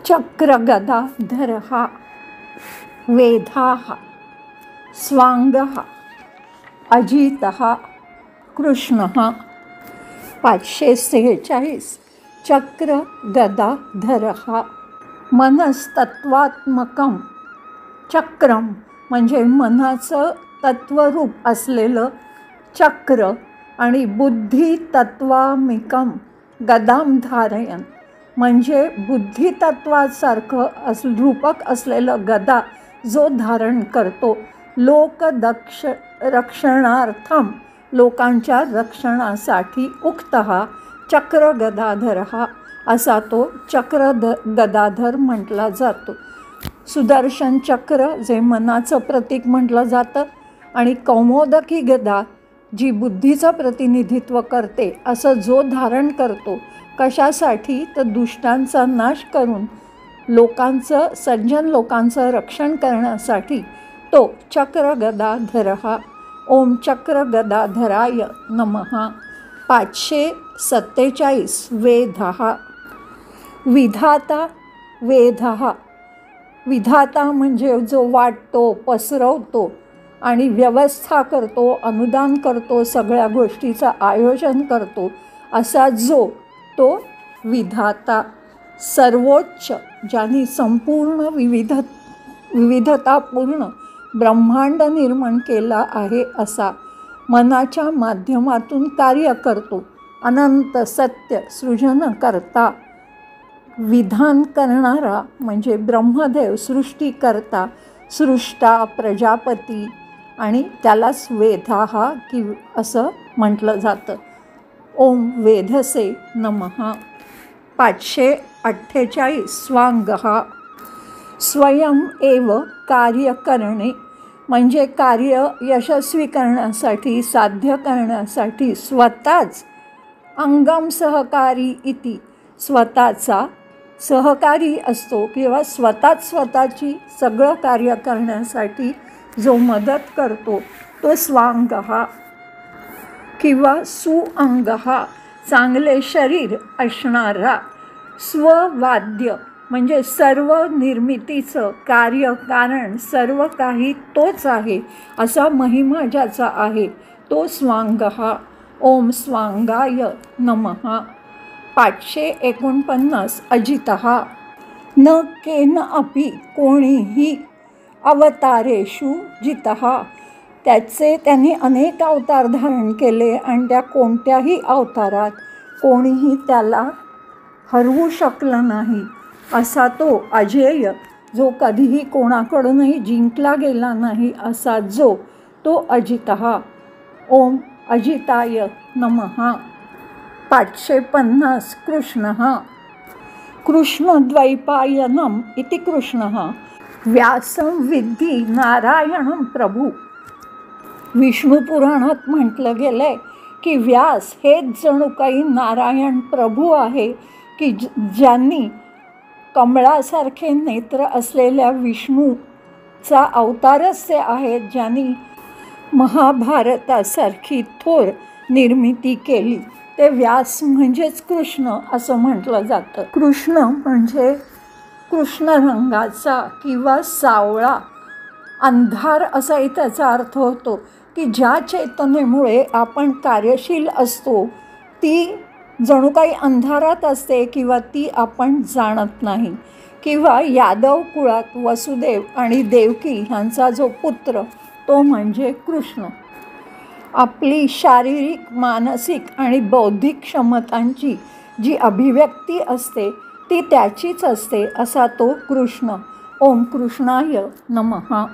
चक्रगदाधरः वेधाः स्वांगः अजितः कृष्णः. 546 चक्रगदाधरः मनस्तत्वात्मकं. चक्रम म्हणजे मनाचं तत्वरूप असलेलं चक्र आणि बुद्धी तत्वामिकम गदाम धारयन म्हणजे बुद्धितत्वासारखं रूपक असलेलं गदा जो धारण करतो. रक्षणार्थम लोकांच्या रक्षणासाठी उक्तः चक्र गदाधरः असा तो गदाधर म्हटला जातो. सुदर्शन चक्र जे मनाचं प्रतीक म्हटलं जातं आणि कौमोदकी गदा जी बुद्धीचं प्रतिनिधित्व करते असं जो धारण करतो. कशासाठी तर दुष्टांचा नाश करून सज्जन लोकांचं रक्षण करण्यासाठी तो चक्र गदाधरः. ओम चक्र गदाधराय नमः. 547 वेधः विधाता वेधः. विधाता म्हणजे जो वाटतो, पसरवतो आणि व्यवस्था करतो, अनुदान करतो, सगळ्या गोष्टीचं आयोजन करतो असा जो तो विधाता. सर्वोच्च ज्यांनी संपूर्ण विविधतापूर्ण ब्रह्मांड निर्माण केला आहे असा मनाच्या माध्यमातून कार्य करतो. अनंत सत्य सृजन करता. विधान करणारा म्हणजे ब्रह्मदेव, सृष्टीकर्ता, सृष्टा, प्रजापती आणि त्यालाच वेधाः असं म्हटलं जातं. ओम वेधसे नमः. 548 स्वांगः स्वयं एव कार्य करणे म्हणजे कार्य यशस्वी करण्यासाठी, साध्य करण्यासाठी स्वतःच. अंगम सहकारी इति स्वतःचा सहकारी असतो किंवा स्वतःची सगळं कार्य करण्यासाठी जो मदत करतो तो स्वांगः किंवा सुअंगः चांगले शरीर असणारा. स्ववाद्य म्हणजे सर्व निर्मितीचं कार्य कारण सर्व काही तोच आहे असा महिमा ज्याचा आहे तो स्वांगः. ओम स्वांगाय नमः. 549 अजितः न केन अपि कोणीही अवतारेषु जितः त्यांनी अनेक अवतार धारण केले आणि त्या कोणत्याही अवतारात कोणीही त्याला हरवू शकलं नाही असा तो अजेय जो कधीही कोणाकडूनही जिंकला गेला नाही असा जो तो अजितः. ओम अजिताय नमः. 550 कृष्णः कृष्णद्वैपायनम इति कृष्णः व्यासं विद्धी नारायणं प्रभू. विष्णू पुराणात म्हटलं गेलं आहे की व्यास हेच जणू काही नारायण प्रभू आहे की ज्यांनी कमळासारखे नेत्र असलेल्या विष्णूचा अवतारच ते आहेत, ज्यांनी महाभारतासारखी थोर निर्मिती केली. ते व्यास म्हणजेच कृष्ण असं म्हटलं जातं. कृष्ण म्हणजे कृष्ण रंगाचा किंवा सावळा अंधार असाही त्याचा अर्थ होतो की ज्या चेतनेमुळे आपण कार्यशील असतो ती जणू काही अंधारात असते किंवा ती आपण जाणत नाही. किंवा यादव कुळात वसुदेव आणि देवकी ह्यांचा जो पुत्र तो म्हणजे कृष्ण. आपली शारीरिक, मानसिक आणि बौद्धिक क्षमतांची जी अभिव्यक्ती असते ती त्याचीच असते असा तो कृष्ण. ओम कृष्णाय नमः.